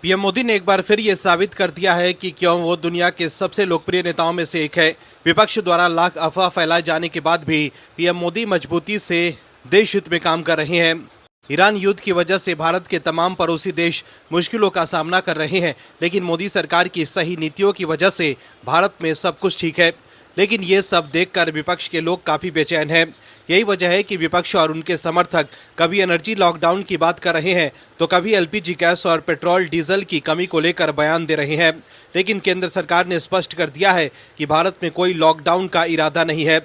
PM Modi ने एक बार फिर ये साबित कर दिया है कि क्यों वो दुनिया के सबसे लोकप्रिय नेताओं में से एक है। विपक्ष द्वारा लाख अफवाह फैलाए जाने के बाद भी पीएम मोदी मजबूती से देश हित में काम कर रहे हैं। ईरान युद्ध की वजह से भारत के तमाम पड़ोसी देश मुश्किलों का सामना कर रहे हैं, लेकिन मोदी सरकार की सही नीतियों की वजह से भारत में सब कुछ ठीक है। लेकिन ये सब देखकर विपक्ष के लोग काफी बेचैन हैं। यही वजह है कि विपक्ष और उनके समर्थक कभी एनर्जी लॉकडाउन की बात कर रहे हैं तो कभी एलपीजी गैस और पेट्रोल डीजल की कमी को लेकर बयान दे रहे हैं। लेकिन केंद्र सरकार ने स्पष्ट कर दिया है कि भारत में कोई लॉकडाउन का इरादा नहीं है।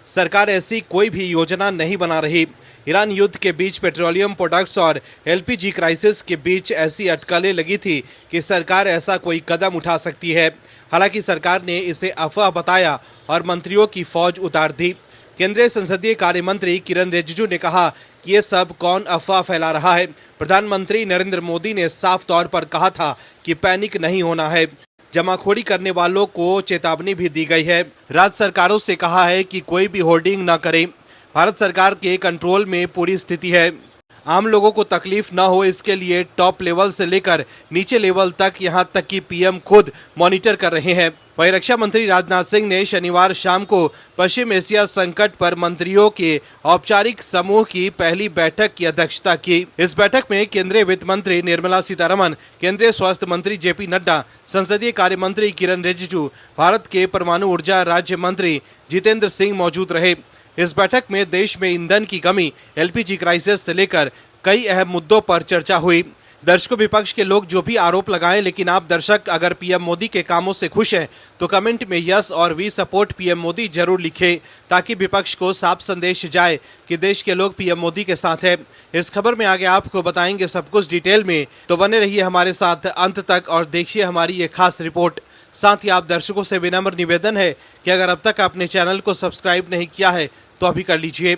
सरकार ऐसी कोई भी योजना नहीं बना रही। ईरान युद्ध के बीच पेट्रोलियम प्रोडक्ट्स और एलपीजी क्राइसिस के बीच ऐसी अटकलें लगी थी कि सरकार ऐसा कोई कदम उठा सकती है। हालांकि सरकार ने इसे अफवाह बताया और मंत्रियों की फौज उतार दी। केंद्रीय संसदीय कार्य मंत्री किरण रिजिजू ने कहा कि ये सब कौन अफवाह फैला रहा है। प्रधानमंत्री नरेंद्र मोदी ने साफ तौर पर कहा था कि पैनिक नहीं होना है। जमाखोरी करने वालों को चेतावनी भी दी गई है। राज्य सरकारों से कहा है कि कोई भी होर्डिंग न करे। भारत सरकार के कंट्रोल में पूरी स्थिति है। आम लोगों को तकलीफ न हो, इसके लिए टॉप लेवल से लेकर नीचे लेवल तक, यहां तक कि पीएम खुद मॉनिटर कर रहे हैं। वहीं रक्षा मंत्री राजनाथ सिंह ने शनिवार शाम को पश्चिम एशिया संकट पर मंत्रियों के औपचारिक समूह की पहली बैठक की अध्यक्षता की। इस बैठक में केंद्रीय वित्त मंत्री निर्मला सीतारमण, केंद्रीय स्वास्थ्य मंत्री जेपी नड्डा, संसदीय कार्य मंत्री किरण रिजिजू, भारत के परमाणु ऊर्जा राज्य मंत्री जितेंद्र सिंह मौजूद रहे। इस बैठक में देश में ईंधन की कमी, एलपीजी क्राइसिस से लेकर कई अहम मुद्दों पर चर्चा हुई। दर्शकों, विपक्ष के लोग जो भी आरोप लगाएं, लेकिन आप दर्शक अगर पीएम मोदी के कामों से खुश हैं तो कमेंट में यस और वी सपोर्ट पीएम मोदी जरूर लिखें, ताकि विपक्ष को साफ संदेश जाए कि देश के लोग पीएम मोदी के साथ हैं। इस खबर में आगे आपको बताएंगे सब कुछ डिटेल में, तो बने रहिए हमारे साथ अंत तक और देखिए हमारी ये खास रिपोर्ट। साथ ही आप दर्शकों से विनम्र निवेदन है कि अगर अब तक आपने चैनल को सब्सक्राइब नहीं किया है तो अभी कर लीजिए।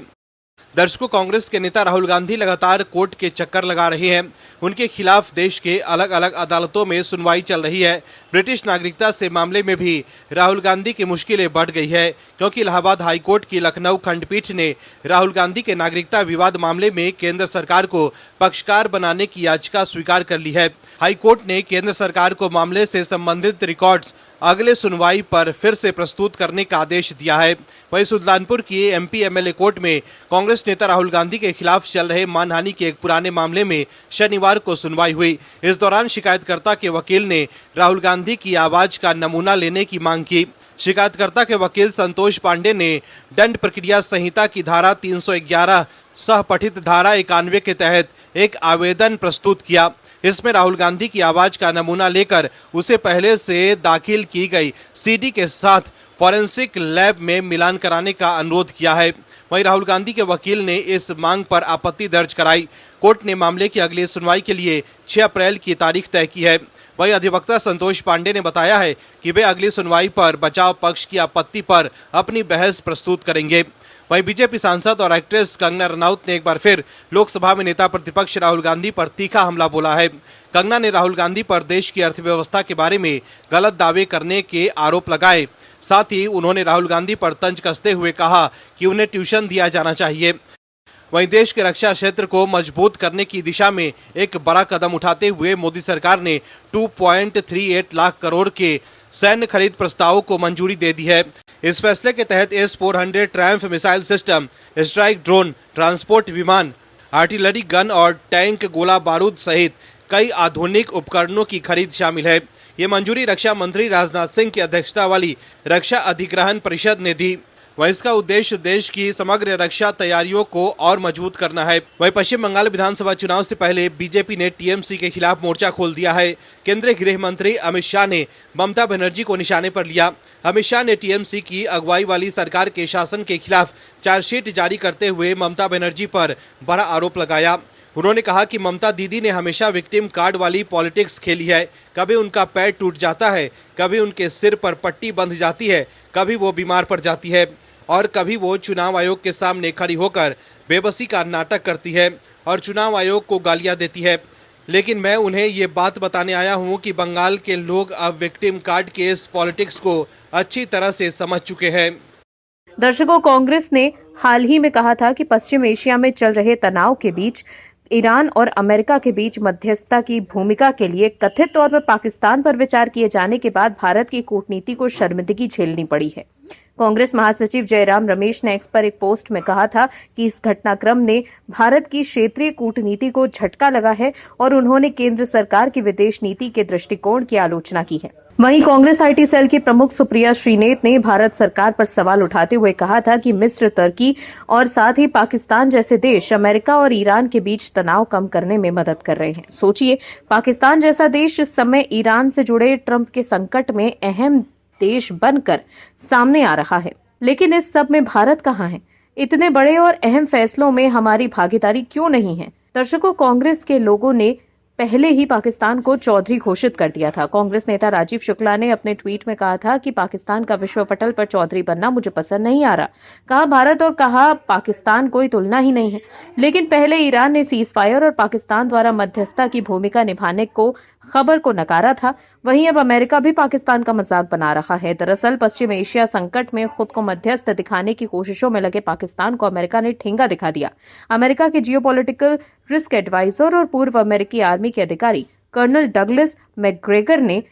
दर्शकों, कांग्रेस के नेता राहुल गांधी लगातार कोर्ट के चक्कर लगा रहे हैं। उनके खिलाफ देश के अलग अलग अदालतों में सुनवाई चल रही है। ब्रिटिश नागरिकता से मामले में भी राहुल गांधी की मुश्किलें बढ़ गई है, क्योंकि इलाहाबाद हाईकोर्ट की लखनऊ खंडपीठ ने राहुल गांधी के नागरिकता विवाद मामले में केंद्र सरकार को पक्षकार बनाने की याचिका स्वीकार कर ली है। हाईकोर्ट ने केंद्र सरकार को मामले से संबंधित रिकॉर्ड्स अगले सुनवाई पर फिर से प्रस्तुत करने का आदेश दिया है। वहीं सुल्तानपुर की एमपी एमएलए कोर्ट में कांग्रेस नेता राहुल गांधी के खिलाफ चल रहे मानहानि के एक पुराने मामले में शनिवार को सुनवाई हुई। इस दौरान शिकायतकर्ता के वकील ने राहुल गांधी की आवाज का नमूना लेने की मांग की। शिकायतकर्ता के वकील संतोष पांडे ने दंड प्रक्रिया संहिता की धारा 311 सह पठित धारा 91 के तहत एक आवेदन प्रस्तुत किया। इसमें राहुल गांधी की आवाज का नमूना लेकर उसे पहले से दाखिल की गई सीडी के साथ फॉरेंसिक लैब में मिलान कराने का अनुरोध किया है। वहीं राहुल गांधी के वकील ने इस मांग पर आपत्ति दर्ज कराई। कोर्ट ने मामले की अगली सुनवाई के लिए 6 अप्रैल की तारीख तय की है। वहीं अधिवक्ता संतोष पांडे ने बताया है कि वे अगली सुनवाई पर बचाव पक्ष की आपत्ति पर अपनी बहस प्रस्तुत करेंगे। वहीं बीजेपी सांसद और एक्ट्रेस कंगना रनौत ने एक बार फिर लोकसभा में नेता प्रतिपक्ष राहुल गांधी पर तीखा हमला बोला है। कंगना ने राहुल गांधी पर देश की अर्थव्यवस्था के बारे में गलत दावे करने के आरोप लगाए। साथ ही उन्होंने राहुल गांधी पर तंज कसते हुए कहा कि उन्हें ट्यूशन दिया जाना चाहिए। वहीं देश के रक्षा क्षेत्र को मजबूत करने की दिशा में एक बड़ा कदम उठाते हुए मोदी सरकार ने 2.38 लाख करोड़ के सैन्य खरीद प्रस्ताव को मंजूरी दे दी है। इस फैसले के तहत S-400 Triumph missile system, strike drone, transport विमान, आर्टिलरी गन और टैंक, गोला बारूद सहित कई आधुनिक उपकरणों की खरीद शामिल है। ये मंजूरी रक्षा मंत्री राजनाथ सिंह की अध्यक्षता वाली रक्षा अधिग्रहण परिषद ने दी। वहीं इसका उद्देश्य देश की समग्र रक्षा तैयारियों को और मजबूत करना है। वहीं पश्चिम बंगाल विधानसभा चुनाव से पहले बीजेपी ने टीएमसी के खिलाफ मोर्चा खोल दिया है। केंद्रीय गृह मंत्री अमित शाह ने ममता बनर्जी को निशाने पर लिया। अमित शाह ने टीएमसी की अगुवाई वाली सरकार के शासन के खिलाफ चार्जशीट जारी करते हुए ममता बनर्जी पर बड़ा आरोप लगाया। उन्होंने कहा कि ममता दीदी ने हमेशा विक्टिम कार्ड वाली पॉलिटिक्स खेली है। कभी उनका पैर टूट जाता है, कभी उनके सिर पर पट्टी बंध जाती है, कभी वो बीमार पड़ जाती है और कभी वो चुनाव आयोग के सामने खड़ी होकर बेबसी का नाटक करती है और चुनाव आयोग को गालियां देती है। लेकिन मैं उन्हें ये बात बताने आया हूं कि बंगाल के लोग अब विक्टिम कार्ड के इस पॉलिटिक्स को अच्छी तरह से समझ चुके हैं। दर्शकों, कांग्रेस ने हाल ही में कहा था कि पश्चिम एशिया में चल रहे तनाव के बीच ईरान और अमेरिका के बीच मध्यस्थता की भूमिका के लिए कथित तौर पर पाकिस्तान पर विचार किए जाने के बाद भारत की कूटनीति को शर्मिंदगी झेलनी पड़ी है। कांग्रेस महासचिव जयराम रमेश ने एक्स पर एक पोस्ट में कहा था कि इस घटनाक्रम ने भारत की क्षेत्रीय कूटनीति को झटका लगा है और उन्होंने केंद्र सरकार की विदेश नीति के दृष्टिकोण की आलोचना की है। वहीं कांग्रेस आईटी सेल की प्रमुख सुप्रिया श्रीनेत ने भारत सरकार पर सवाल उठाते हुए कहा था कि मिस्र, तुर्की और साथ ही पाकिस्तान जैसे देश अमेरिका और ईरान के बीच तनाव कम करने में मदद कर रहे हैं। सोचिए, पाकिस्तान जैसा देश इस समय ईरान से जुड़े ट्रंप के संकट में अहम देश बनकर सामने आ रहा है, लेकिन इस सब में भारत कहाँ है? इतने बड़े और अहम फैसलों में हमारी भागीदारी क्यों नहीं है? दर्शकों, कांग्रेस के लोगों ने पहले ही पाकिस्तान को चौधरी घोषित कर दिया था। कांग्रेस नेता राजीव शुक्ला ने अपने ट्वीट में कहा था कि पाकिस्तान का विश्व पटल पर चौधरी बनना मुझे पसंद नहीं आ रहा। कहा भारत और कहा पाकिस्तान कोई तुलना ही नहीं है। लेकिन पहले ईरान ने सीज फायर और पाकिस्तान द्वारा मध्यस्थता की भूमिका निभाने को खबर को नकारा था। वहीं अब अमेरिका भी पाकिस्तान का मजाक बना रहा है। दरअसल पश्चिम एशिया संकट में खुद को मध्यस्थ दिखाने की कोशिशों में लगे पाकिस्तान को अमेरिका ने ठेंगा दिखा दिया। अमेरिका के जियोपॉलिटिकल रिस्क एडवाइजर और पूर्व अमेरिकी आर्मी के अधिकारी कर्नल डगलस मैकग्रेगर ने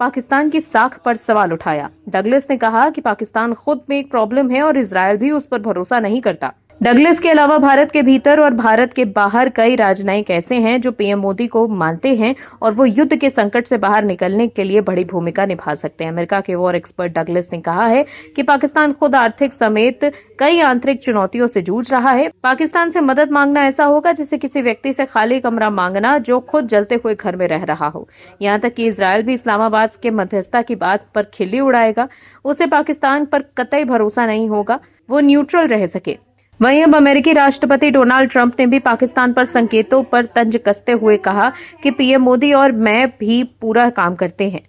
पाकिस्तान की साख पर सवाल उठाया। डगलस ने कहा कि पाकिस्तान खुद में एक प्रॉब्लम है और इजरायल भी उस पर भरोसा नहीं करता। डगलस के अलावा भारत के भीतर और भारत के बाहर कई राजनयिक ऐसे हैं जो पीएम मोदी को मानते हैं और वो युद्ध के संकट से बाहर निकलने के लिए बड़ी भूमिका निभा सकते हैं। अमेरिका के वॉर एक्सपर्ट डगलस ने कहा है कि पाकिस्तान खुद आर्थिक समेत कई आंतरिक चुनौतियों से जूझ रहा है। पाकिस्तान से मदद मांगना ऐसा होगा जैसे किसी व्यक्ति से खाली कमरा मांगना जो खुद जलते हुए घर में रह रहा हो। यहाँ तक कि इजरायल भी इस्लामाबाद के मध्यस्थता की बात पर खिल्ली उड़ाएगा। उसे पाकिस्तान पर कतई भरोसा नहीं होगा वो न्यूट्रल रह सके। वहीं अब अमेरिकी राष्ट्रपति डोनाल्ड ट्रंप ने भी पाकिस्तान पर संकेतों पर तंज कसते हुए कहा कि पीएम मोदी और मैं भी पूरा काम करते हैं।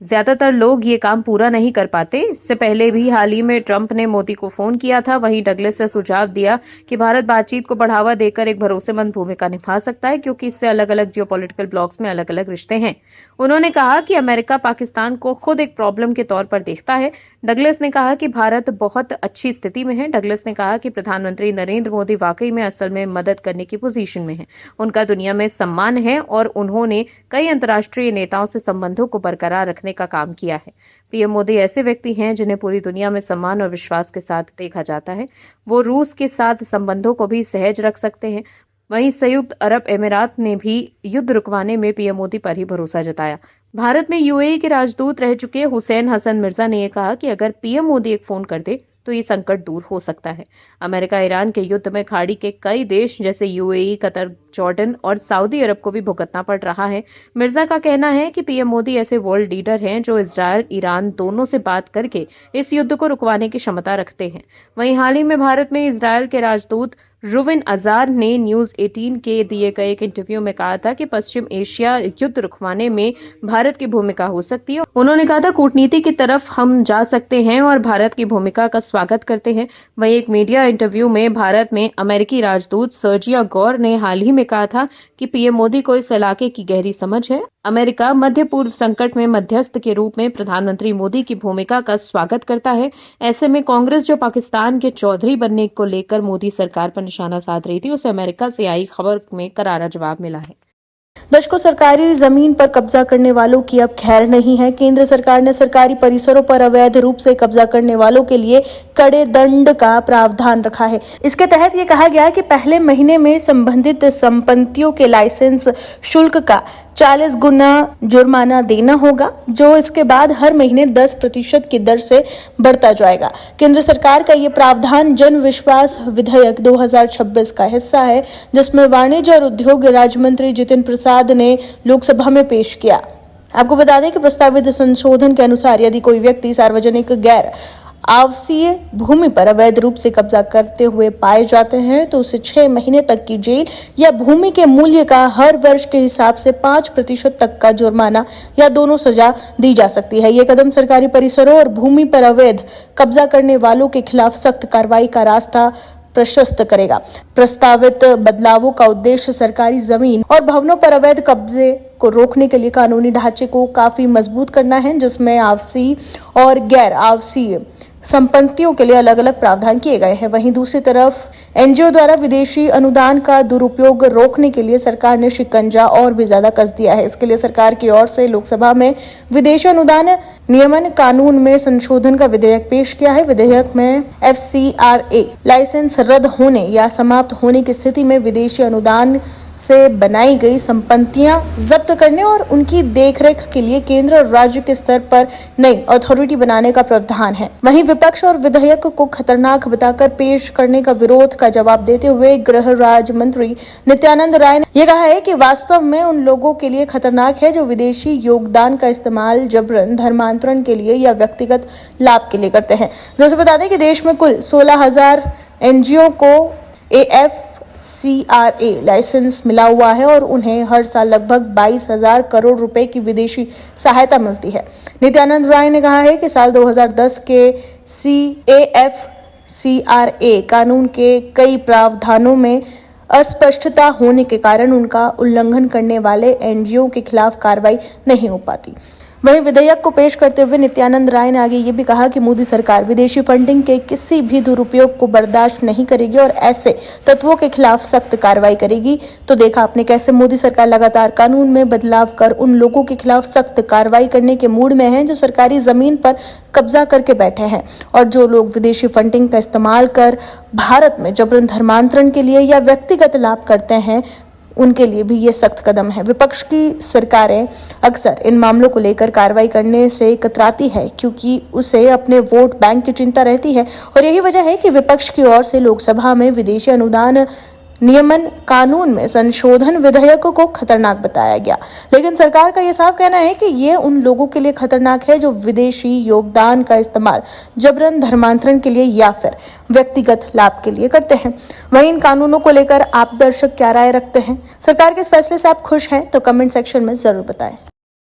ज्यादातर लोग ये काम पूरा नहीं कर पाते। इससे पहले भी हाल ही में ट्रंप ने मोदी को फोन किया था। वहीं डगलस ने सुझाव दिया कि भारत बातचीत को बढ़ावा देकर एक भरोसेमंद भूमिका निभा सकता है, क्योंकि इससे अलग अलग जियोपॉलिटिकल ब्लॉक्स में अलग अलग रिश्ते हैं। उन्होंने कहा कि अमेरिका पाकिस्तान को खुद एक प्रॉब्लम के तौर पर देखता है। डगलस ने कहा कि भारत बहुत अच्छी स्थिति में है। डगलस ने कहा कि प्रधानमंत्री नरेंद्र मोदी वाकई में असल में मदद करने की पोजीशन में है। उनका दुनिया में सम्मान है और उन्होंने कई अंतर्राष्ट्रीय नेताओं से संबंधों को बरकरार रखने का काम किया है। पीएम मोदी ऐसे व्यक्ति हैं जिन्हें पूरी दुनिया में सम्मान और विश्वास के साथ देखा जाता है। वो रूस के साथ संबंधों को भी सहज रख सकते हैं। वहीं संयुक्त अरब अमीरात ने भी युद्ध रुकवाने में पीएम मोदी पर ही भरोसा जताया। भारत में यूएई के राजदूत रह चुके हुसैन हसन मिर्जा ने यह कहा कि अगर पीएम मोदी एक फोन कर दे तो ये संकट दूर हो सकता है। अमेरिका ईरान के युद्ध में खाड़ी के कई देश जैसे यूएई, कतर, जॉर्डन और सऊदी अरब को भी भुगतना पड़ रहा है। मिर्जा का कहना है कि पीएम मोदी ऐसे वर्ल्ड लीडर हैं जो इजरायल, ईरान दोनों से बात करके इस युद्ध को रुकवाने की क्षमता रखते हैं। वहीं हाल ही में भारत में इजरायल के राजदूत रुविन अजार ने न्यूज 18 के दिए गए एक इंटरव्यू में कहा था कि पश्चिम एशिया युद्ध रुकवाने में भारत की भूमिका हो सकती है। उन्होंने कहा था कूटनीति की तरफ हम जा सकते हैं और भारत की भूमिका का स्वागत करते हैं। वहीं एक मीडिया इंटरव्यू में भारत में अमेरिकी राजदूत सर्जिया गौर ने हाल ही में कहा था कि पीएम मोदी को इस इलाके की गहरी समझ है। अमेरिका मध्य पूर्व संकट में मध्यस्थ के रूप में प्रधानमंत्री मोदी की भूमिका का स्वागत करता है। ऐसे में कांग्रेस जो पाकिस्तान के चौधरी बनने को लेकर मोदी सरकार पर निशाना साध रही थी, उसे अमेरिका से आई खबर में करारा जवाब मिला है। दर्शकों, सरकारी जमीन पर कब्जा करने वालों की अब खैर नहीं है। केंद्र सरकार ने सरकारी परिसरों पर अवैध रूप से कब्जा करने वालों के लिए कड़े दंड का प्रावधान रखा है। इसके तहत ये कहा गया है कि पहले महीने में संबंधित संपत्तियों के लाइसेंस शुल्क का 40 गुना जुर्माना देना होगा, जो इसके बाद हर महीने 10% की दर से बढ़ता जाएगा। केंद्र सरकार का ये प्रावधान जन विश्वास विधेयक 2026 का हिस्सा है, जिसमें वाणिज्य और उद्योग राज्य मंत्री जितिन प्रसाद ने लोकसभा में पेश किया। आपको बता दें कि प्रस्तावित संशोधन के अनुसार यदि कोई व्यक्ति सार्वजनिक गैर आवासीय भूमि पर अवैध रूप से कब्जा करते हुए पाए जाते हैं तो उसे 6 महीने तक की जेल या भूमि के मूल्य का हर वर्ष के हिसाब से 5% तक का जुर्माना या दोनों सजा दी जा सकती है। ये कदम सरकारी परिसरों और भूमि पर अवैध कब्जा करने वालों के खिलाफ सख्त कार्रवाई का रास्ता प्रशस्त करेगा। प्रस्तावित बदलावों का उद्देश्य सरकारी जमीन और भवनों पर अवैध कब्जे को रोकने के लिए कानूनी ढांचे को काफी मजबूत करना है, जिसमें आवासीय और गैर आवासीय संपत्तियों के लिए अलग अलग प्रावधान किए गए हैं। वहीं दूसरी तरफ एनजीओ द्वारा विदेशी अनुदान का दुरुपयोग रोकने के लिए सरकार ने शिकंजा और भी ज्यादा कस दिया है। इसके लिए सरकार की ओर से लोकसभा में विदेशी अनुदान नियमन कानून में संशोधन का विधेयक पेश किया है। विधेयक में FCRA लाइसेंस रद्द होने या समाप्त होने की स्थिति में विदेशी अनुदान से बनाई गई संपत्तियां जब्त करने और उनकी देखरेख के लिए केंद्र और राज्य के स्तर पर नई अथॉरिटी बनाने का प्रावधान है। वहीं विपक्ष और विधेयक को खतरनाक बताकर पेश करने का विरोध का जवाब देते हुए गृह राज्य मंत्री नित्यानंद राय ने यह कहा है कि वास्तव में उन लोगों के लिए खतरनाक है जो विदेशी योगदान का इस्तेमाल जबरन धर्मांतरण के लिए या व्यक्तिगत लाभ के लिए करते हैं। जैसे बता दें कि देश में कुल 16,000 एनजीओ को FCRA लाइसेंस मिला हुआ है और उन्हें हर साल लगभग 22,000 करोड़ रुपए की विदेशी सहायता मिलती है। नित्यानंद राय ने कहा है कि साल 2010 के FCRA कानून के कई प्रावधानों में अस्पष्टता होने के कारण उनका उल्लंघन करने वाले एनजीओ के खिलाफ कार्रवाई नहीं हो पाती। वहीं विधेयक को पेश करते हुए नित्यानंद राय ने आगे ये भी कहा कि मोदी सरकार विदेशी फंडिंग के किसी भी दुरुपयोग को बर्दाश्त नहीं करेगी और ऐसे तत्वों के खिलाफ सख्त कार्रवाई करेगी। तो देखा आपने कैसे मोदी सरकार लगातार कानून में बदलाव कर उन लोगों के खिलाफ सख्त कार्रवाई करने के मूड में है जो सरकारी जमीन पर कब्जा करके बैठे हैं और जो लोग विदेशी फंडिंग का इस्तेमाल कर भारत में जबरन धर्मांतरण के लिए या व्यक्तिगत लाभ करते हैं उनके लिए भी ये सख्त कदम है। विपक्ष की सरकारें अक्सर इन मामलों को लेकर कार्रवाई करने से कतराती है क्योंकि उसे अपने वोट बैंक की चिंता रहती है और यही वजह है कि विपक्ष की ओर से लोकसभा में विदेशी अनुदान नियमन कानून में संशोधन विधेयक को खतरनाक बताया गया। लेकिन सरकार का यह साफ कहना है कि ये उन लोगों के लिए खतरनाक है जो विदेशी योगदान का इस्तेमाल जबरन धर्मांतरण के लिए या फिर व्यक्तिगत लाभ के लिए करते हैं। वहीं इन कानूनों को लेकर आप दर्शक क्या राय रखते हैं? सरकार के इस फैसले से आप खुश हैं? तो कमेंट सेक्शन में जरूर बताएं।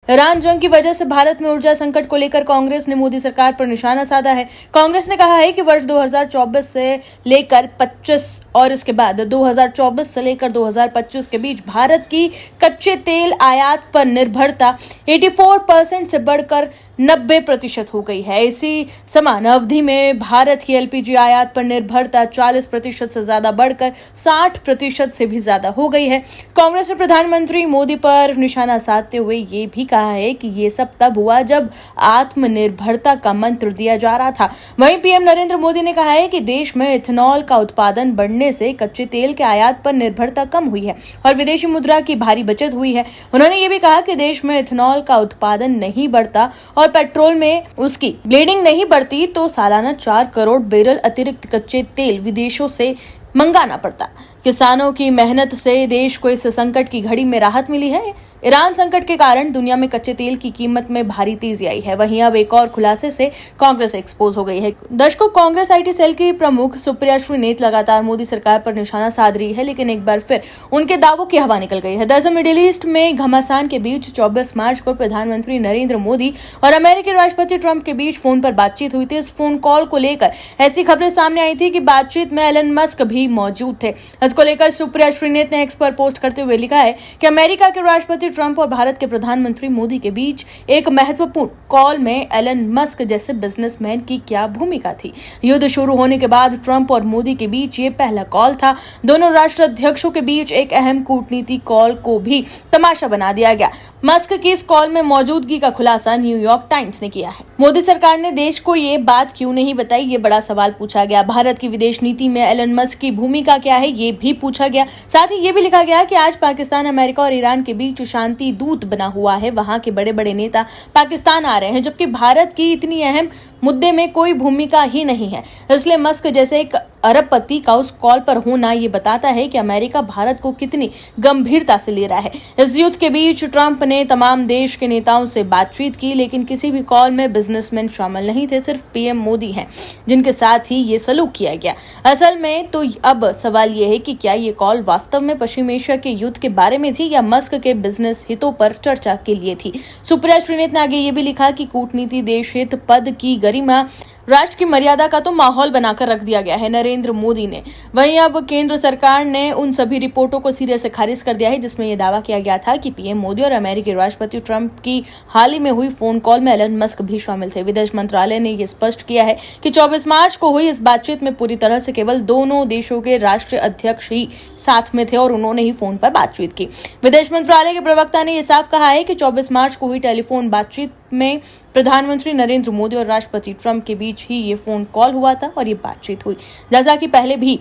ईरान जंग की वजह से भारत में ऊर्जा संकट को लेकर कांग्रेस ने मोदी सरकार पर निशाना साधा है। कांग्रेस ने कहा है कि वर्ष 2024 से लेकर 25 और इसके बाद 2024 से लेकर 2025 के बीच भारत की कच्चे तेल आयात पर निर्भरता 84% से बढ़कर 90% हो गई है। इसी समान अवधि में भारत की LPG आयात पर निर्भरता 40% से ज्यादा बढ़कर 60% से भी ज्यादा हो गई है। कांग्रेस ने प्रधानमंत्री मोदी पर निशाना साधते हुए ये भी कहा है कि ये सब तब हुआ जब आत्मनिर्भरता का मंत्र दिया जा रहा था। वहीं पीएम नरेंद्र मोदी ने कहा है कि देश में इथेनॉल का उत्पादन बढ़ने से कच्चे तेल के आयात पर निर्भरता कम हुई है और विदेशी मुद्रा की भारी बचत हुई है। उन्होंने ये भी कहा कि देश में इथेनॉल का उत्पादन नहीं बढ़ता और पेट्रोल में उसकी ब्लेडिंग नहीं बढ़ती तो सालाना 4 करोड़ बैरल अतिरिक्त कच्चे तेल विदेशों से मंगाना पड़ता। किसानों की मेहनत से देश को इस संकट की घड़ी में राहत मिली है। ईरान संकट के कारण दुनिया में कच्चे तेल की कीमत में भारी तेजी आई है। वहीं अब एक और खुलासे से कांग्रेस एक्सपोज हो गई है। दशकों कांग्रेस IT सेल की प्रमुख सुप्रिया श्रीनेत लगातार मोदी सरकार पर निशाना साध रही है, लेकिन एक बार फिर उनके दावों की हवा निकल गई है। दरअसल मिडिल ईस्ट में घमासान के बीच 24 मार्च को प्रधानमंत्री नरेंद्र मोदी और अमेरिकी राष्ट्रपति ट्रंप के बीच फोन पर बातचीत हुई थी। इस फोन कॉल को लेकर ऐसी खबरें सामने आई थी कि बातचीत में एलन मस्क भी मौजूद थे। इसको लेकर सुप्रिया श्रीनेत ने एक्स पर पोस्ट करते हुए लिखा है कि अमेरिका के राष्ट्रपति ट्रंप और भारत के प्रधानमंत्री मोदी के बीच एक महत्वपूर्ण कॉल में एलन मस्क जैसे बिजनेसमैन की क्या भूमिका थी। युद्ध शुरू होने के बाद ट्रंप और मोदी के बीच ये पहला कॉल था। दोनों राष्ट्राध्यक्षों के बीच एक अहम कूटनीति कॉल को भी तमाशा बना दिया गया। मस्क की इस कॉल में मौजूदगी का खुलासा न्यूयॉर्क टाइम्स ने किया है। मोदी सरकार ने देश को ये बात क्यों नहीं बताई, ये बड़ा सवाल पूछा गया। भारत की विदेश नीति में एलन मस्क की भूमिका क्या है, ये भी पूछा गया। साथ ही ये भी लिखा गया कि आज पाकिस्तान, अमेरिका और ईरान के बीच शांति दूत बना हुआ है। वहां के बड़े बड़े नेता पाकिस्तान आ रहे हैं, जबकि भारत की इतनी अहम मुद्दे में कोई भूमिका ही नहीं है। इसलिए मस्क जैसे एक अरबपति का उस कॉल पर होना ये बताता है कि अमेरिका भारत को कितनी गंभीरता से ले रहा है। इस युद्ध के बीच ट्रंप ने तमाम देश के नेताओं से बातचीत की, लेकिन किसी भी कॉल में बिजनेसमैन शामिल नहीं थे। सिर्फ पीएम मोदी हैं जिनके साथ ही ये सलूक किया गया। असल में तो अब सवाल ये है कि क्या ये कॉल वास्तव में पश्चिम एशिया के युद्ध के बारे में थी या मस्क के बिजनेस हितों पर चर्चा के लिए थी। सुप्रिया श्रीनेत ने आगे ये भी लिखा कि कूटनीति देश हित पद की गरिमा राष्ट्र की मर्यादा का तो माहौल बनाकर रख दिया गया है नरेंद्र मोदी ने। वहीं अब केंद्र सरकार ने उन सभी रिपोर्टों को सिरे से खारिज कर दिया है जिसमें यह दावा किया गया था कि पीएम मोदी और अमेरिकी राष्ट्रपति ट्रंप की हाल ही में हुई फोन कॉल में एलन मस्क भी शामिल थे। विदेश मंत्रालय ने यह स्पष्ट किया है कि 24 मार्च को हुई इस बातचीत में पूरी तरह से केवल दोनों देशों के राष्ट्रीय अध्यक्ष ही साथ में थे और उन्होंने ही फोन पर बातचीत की। विदेश मंत्रालय के प्रवक्ता ने यह साफ कहा है कि 24 मार्च को हुई टेलीफोन बातचीत में प्रधानमंत्री नरेंद्र मोदी और राष्ट्रपति ट्रंप के बीच ही ये फोन कॉल हुआ था और ये बातचीत हुई। जैसा कि पहले भी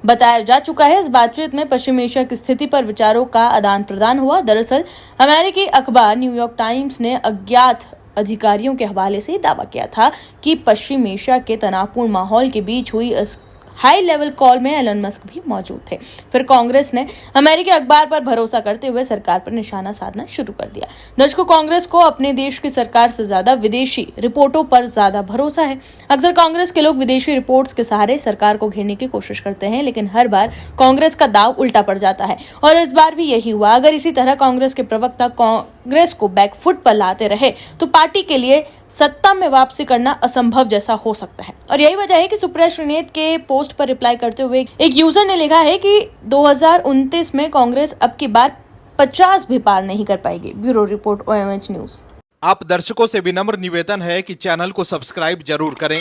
बताया जा चुका है, इस बातचीत में पश्चिम एशिया की स्थिति पर विचारों का आदान प्रदान हुआ। दरअसल अमेरिकी अखबार न्यूयॉर्क टाइम्स ने अज्ञात अधिकारियों के हवाले से दावा किया था कि पश्चिम एशिया के तनावपूर्ण माहौल के बीच हुई इस हाई लेवल कॉल में एलन मस्क भी मौजूद थे। फिर कांग्रेस ने अमेरिकी अखबार पर भरोसा करते हुए सरकार पर निशाना साधना शुरू कर दिया। दर्शकों, कांग्रेस को अपने देश की सरकार से ज्यादा विदेशी रिपोर्टों पर ज्यादा भरोसा है। अक्सर कांग्रेस के लोग विदेशी रिपोर्ट्स के सहारे सरकार को घेरने की कोशिश करते हैं, लेकिन हर बार कांग्रेस का दाव उल्टा पड़ जाता है और इस बार भी यही हुआ। अगर इसी तरह कांग्रेस के प्रवक्ता कांग्रेस को बैकफुट पर लाते रहे तो पार्टी के लिए सत्ता में वापसी करना असंभव जैसा हो सकता है। और यही वजह है कि सुप्रिया श्रीनेत के पोस्ट पर रिप्लाई करते हुए एक यूजर ने लिखा है कि 2029 में कांग्रेस अब की बार 50 भी पार नहीं कर पाएगी। Bureau report OMH news. आप दर्शकों से विनम्र निवेदन है कि चैनल को सब्सक्राइब जरूर करें